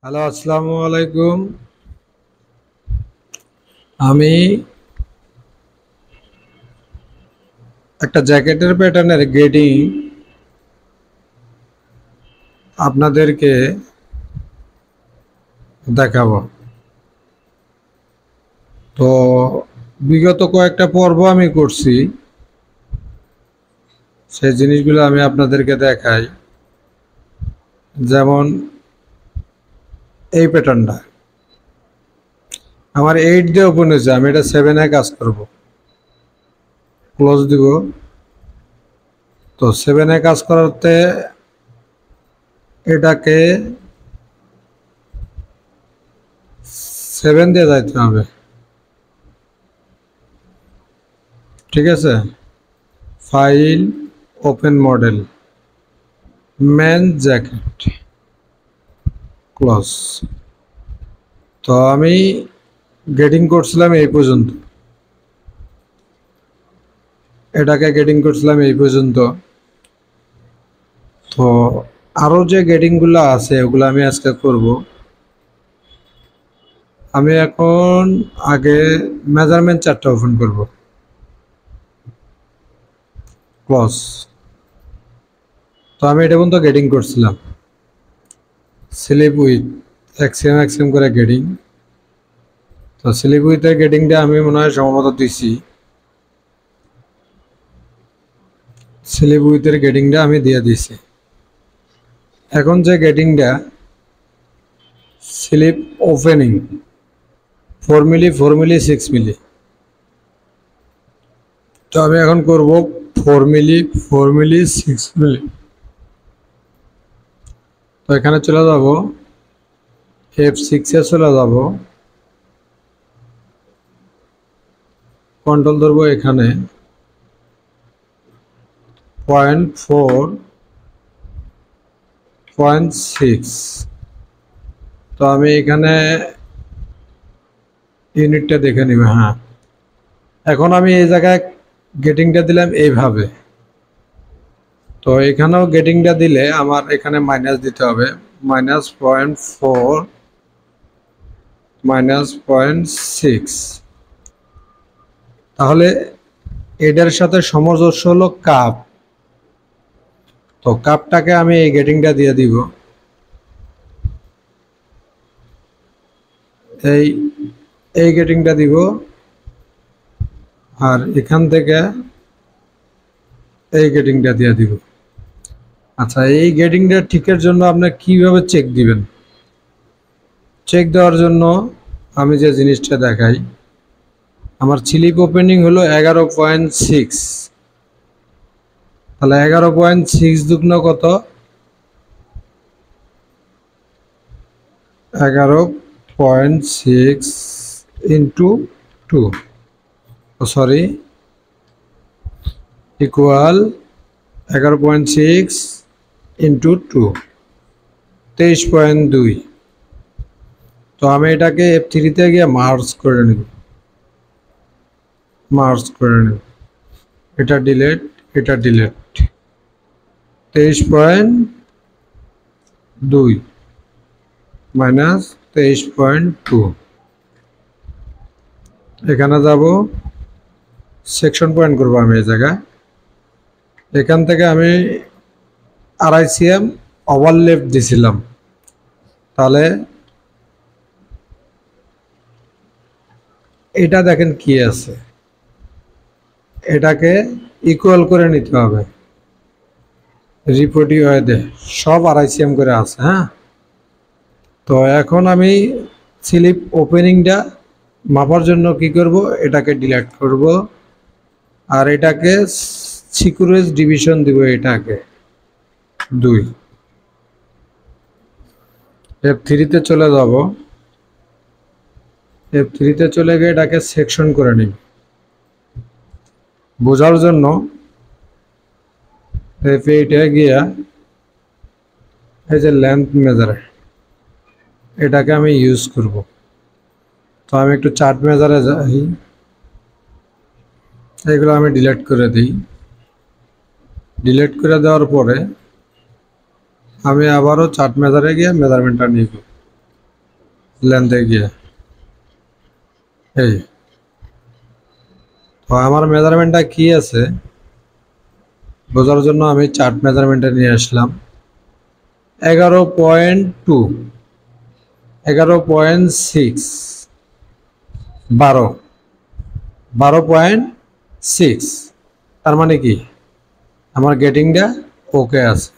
Hello, আসসালামু আলাইকুম। আমি একটা জ্যাকেটের প্যাটার্নের গ্রেডিং আপনাদেরকে দেখাবো। তো বিগত কয়েকটা পর্ব আমি করছি, সেই জিনিসগুলো আমি আপনাদেরকে দেখাই। যেমন এই প্যাটার্নটা আমার 8 দিয়ে ওপেন হয়েছে, আমি এটা 7-এ কাজ করব। ক্লোজ দিব। তো 7-এ কাজ করতে এটাকে 7 দিয়ে যাইতে হবে, ঠিক আছে। File, open model, man jacket, close. তো আমি গেটিং করছিলাম এই পর্যন্ত, এটাকে গেটিং করছিলাম এই পর্যন্ত। তো আরও যে গেটিংগুলো আছে ওগুলো আমি আজকে করব। আমি এখন আগে মেজারমেন্ট চার্টটা ওপেন করব। ক্লোজ। তো আমি এটা পর্যন্ত গেটিং করছিলাম, স্লিপ উইথ এক্সএম করে গেটিং। তো স্লিপ উইথের গেটিংটা আমি মনে হয় সম্ভবত দিছি। স্লিপ উইথের গেটিংটা আমি দিয়ে দিছি। এখন যে গেটিংটা স্লিপ ওপেনিং 4 মিলি, 4 মিলি, 6 মিলি। তো আমি এখন করব 4 মিলি, 4 মিলি, 6 মিলি। তো এখানে চলে যাব, F6 এ চলে যাব, কন্ট্রোল ধরবো এখানে 0.4.6। তো আমি এখানে ইউনিটটা দেখে নিব। হ্যাঁ, এখন আমি এই জায়গায় গেটিংটা দিলাম এইভাবে। তো এখানেও গেটিংটা দিলে আমার এখানে মাইনাস দিতে হবে, -0.4 -0.6। তাহলে এটার সাথে সামঞ্জস্য হলো কাপ। তো কাপটাকে আমি এই গেটিংটা দিয়ে দিব, এই এই গেটিংটা দিব। আর এখান থেকে এই গেটিংটা দিয়ে দিব। আচ্ছা, এই গেটিংটা ঠিকের জন্য আপনি কিভাবে চেক দিবেন? চেক দেওয়ার জন্য আমি যে জিনিসটা দেখাই, আমার স্লিপ ওপেনিং হলো 11.6। তাহলে 11.6 দুগুণ কত? 11.6 ইন্টু 2, সরি, ইকুয়াল 11.6 ইন্টু 2, 23.2। তো আমি এটাকে F3-তে গিয়ে মার্জ করে নেব, এটা ডিলেট, এটা ডিলেট। 23.2 মাইনাস 23.2। এখানে যাব, সেকশন পয়েন্ট করবো আমি এই জায়গায়। এখান থেকে আমি 2.5 cm ওভারলেপ দিছিলাম। তাহলে এটা দেখেন কি আছে, এটাকে ইকুয়াল করে নিতে হবে। রিপোর্টই হয়ে দেয়, সব 2.5 cm করে আছে। হ্যাঁ, তো এখন আমি স্লিপ ওপেনিংটা মাপার জন্য কি করব, এটাকে ডিলিট করব আর এটাকে সিকুয়েন্স ডিভিশন দিব, এটাকে 2। F3-তে চলে যাব, F3-তে চলে গিয়ে এটাকে সেকশন করে নিব বোঝার জন্য। F8-এ গিয়া এই যে লেন্থ মেজার, এটাকে আমি ইউজ করব। তো আমি একটু চার্ট মেজারে যাই, এগুলো আমি ডিলিট করে দিই। ডিলিট করে দেওয়ার পরে আমি আবারও চার্ট মেজারে গিয়ে মেজারমেন্টটা নিব। লেন্থে গিয়ে এই তো আমার মেজারমেন্টটা কি আছে বোঝার জন্য আমি চার্ট মেজারমেন্টে নিয়ে আসলাম 11.2 11.6 12.6 তার মানে কি আমার গেটিংটা ওকে আছে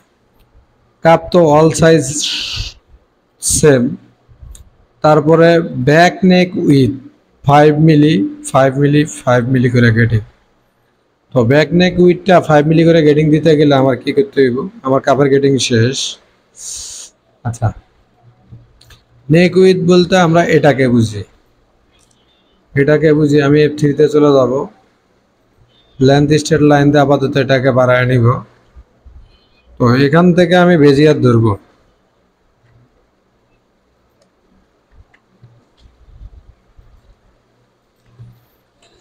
কাপ তো অল সাইজ সেম তারপরে ব্যাক নেক উইথ 5 মিলি 5 মিলি করে গেটিং তো ব্যাক নেক উইথটা 5 মিলি করে গেটিং দিতে গেলে আমার কি করতে হইব আমার কাপের গেটিং শেষ আচ্ছা নেক উইথ বলতে আমরা এটাকে বুঝি আমি F3 তে চলে যাব লেন্থ স্ট্রেট লাইন দিয়ে আপাতত এটাকে বাড়ায় নিব তো এখান থেকে আমি বেজিয়ার ধরব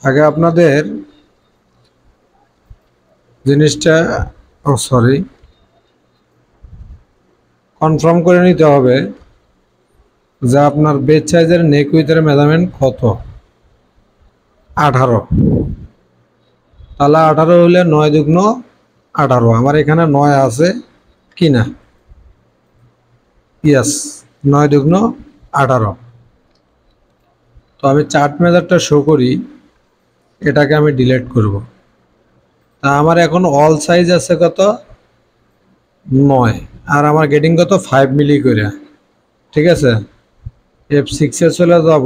আগে আপনাদের জিনিসটা কনফার্ম করে নিতে হবে যে আপনার বেজ সাইজের নেক উইথের মেজারমেন্ট কত 18 তাহলে 18 হলে 9 দুগুণ 18 আমার এখানে 9 আছে কি না ইয়েস 9 দুগুণ 18 তো আমি চার্ট মেজারটা শো করি এটাকে আমি ডিলিট করব তা আমার এখন অল সাইজ আছে কত 9 আর আমার গেটিং কত 5 মিলি করে ঠিক আছে F6 এ চলে যাব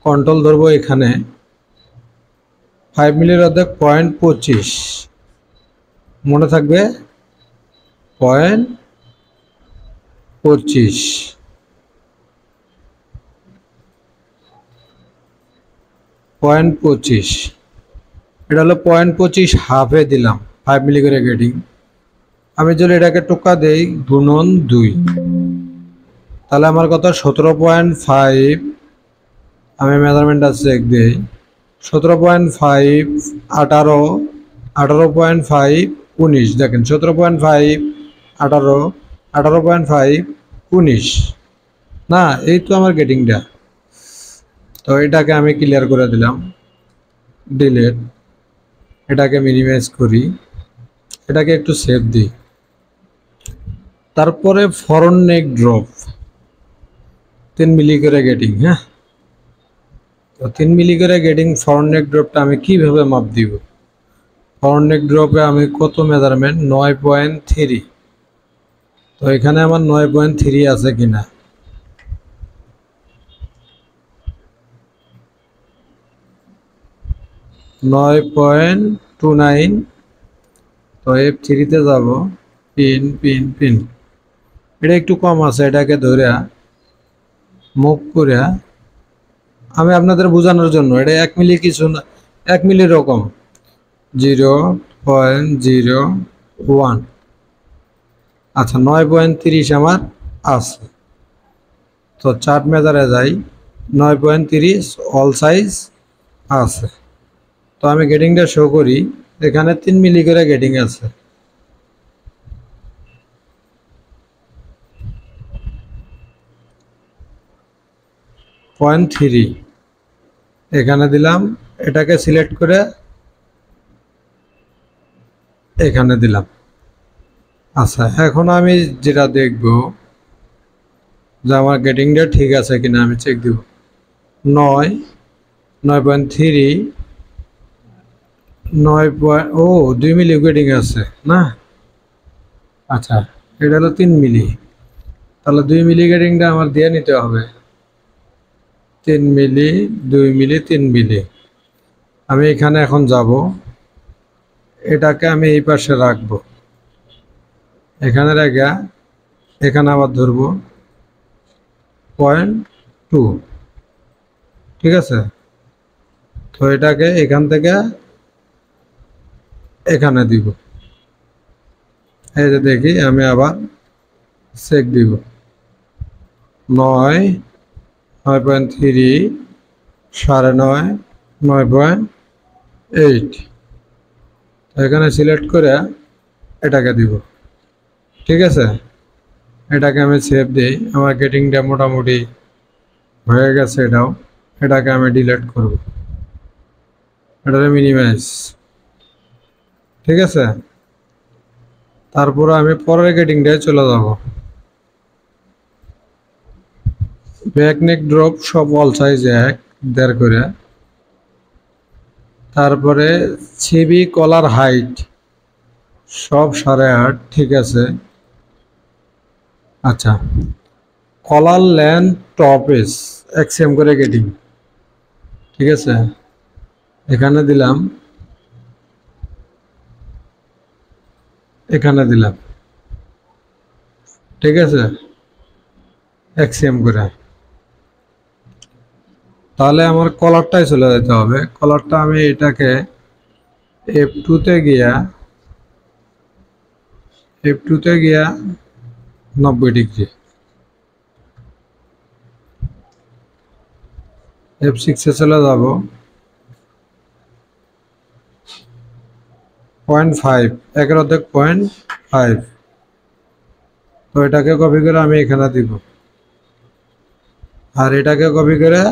কন্ট্রোল ধরবো এখানে 5 মিলির অর্ধেক 0.25 মনে থাকবে 0.25 0.25 এটা হলো 0.25 হাফে দিলাম 5 মিলি করে গেটিং আমি যদি এটাকে টোকা দেই গুণন 2 তাহলে আমার কত 17.5 আমি মেজারমেন্টটা চেক দিই 17.5 18 18.5 19 দেখেন 17.5 18 18.5 19 না এই তো আমার গেটিংটা তো এটাকে আমি ক্লিয়ার করে দিলাম ডিলিট এটাকে মিনিমাইজ করি এটাকে একটু সেভ দিই তারপরে ফরন নেক ড্রপ 3 মিলি করে গেটিং হ্যাঁ তো 3 মিলি করে গেটিং ফরন নেক ড্রপটা আমি কিভাবে মাপ দিব ফরন নেক ড্রপে আমি কত মেজারমেন্ট 9.3 তো এখানে আমার 9.3 আছে কিনা নয় 9.29 তো F3 তে যাব পিন এটা একটু কম আছে এটাকে ধরে মুভ করে আমি আপনাদের বোঝানোর জন্য এটা 1 মিলি কিছু না 1 মিলি রকম 0.01 আচ্ছা 9.30 আমার আছে তো চার্ট মেজারে যাই 9.30 অল সাইজ আছে তো আমি গেটিংটা শো করি এখানে 3 মিলি করে গেটিং আছে .3 এখানে দিলাম এটাকে সিলেক্ট করে এখানে দিলাম আচ্ছা এখন আমি যেটা দেখব যে আমার গেটিংটা ঠিক আছে কিনা আমি চেক দিব 9.3 2 মিলি গেটিং আছে না আচ্ছা এটা হলো 3 মিলি তাহলে 2 মিলি গেটিংটা আমার দিয়ে নিতে হবে 3 মিলি 2 মিলি 3 মিলি আমি এখানে এখন যাব এটাকে আমি এই পাশে রাখবো এখানে রেখে এখানে আবার ধরবো 0.2 ঠিক আছে তো এটাকে এখান থেকে এখানে দিব এই যে দেখি আমি আবার চেক দিব 9.3 9.5 9.8 এখানে সিলেক্ট করে এটাকে দিব ঠিক আছে এটাকে আমি সেভ দিই। আমার গেটিংটা মোটামুটি হয়ে গেছে। এটাকে আমি ডিলিট করব, এটাকে মিনিমাইজ। ঠিক আছে, তারপরে আমি পরের গেটিংটায় চলে যাব। ব্যাক নেক ড্রপ সব অল সাইজ 1.5 করে। তারপরে ছিবি কলার হাইট সব 8.5। ঠিক আছে, আচ্ছা, কলার লেন্থ টপ এস XM করে গেটিং। ঠিক আছে, এখানে দিলাম, এখানে দিলাম। ঠিক আছে, XM করে। তাহলে আমার কলারটাই চলে যেতে হবে। কলারটা আমি এটাকে F2 তে গিয়া 90 ডিগ্রি, F6 এ চলে যাব 0.5, 1/0.5। তো এটাকে কপি করে আমি এখানে দিব, আর এটাকে কপি করে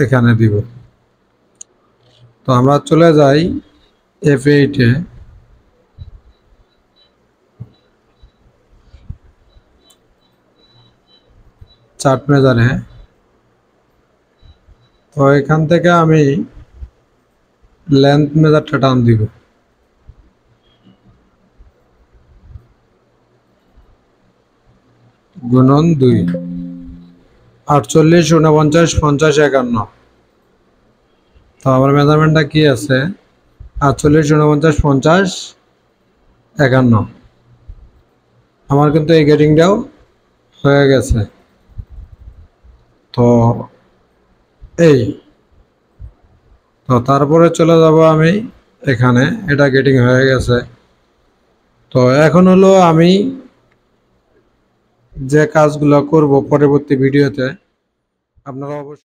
এখানে দিব। তো আমরা চলে যাই F8 এ। চার্ট মেজারে। তো এখান থেকে আমি লেন্থ মেজারটা টান দিব, গুণন 2, 48, 49, 50, 51। তো আমার মেজারমেন্টটা কি আছে? 48, 49, 50, 51। আমার কিন্তু এই গেটিংটাও হয়ে গেছে। তো এই তো তারপরে চলে যাব আমি এখানে, এটা গেটিং হয়ে গেছে। তো এখন হলো আমি যে কাজগুলো করব পরবর্তী ভিডিওতে, আপনারা অবশ্যই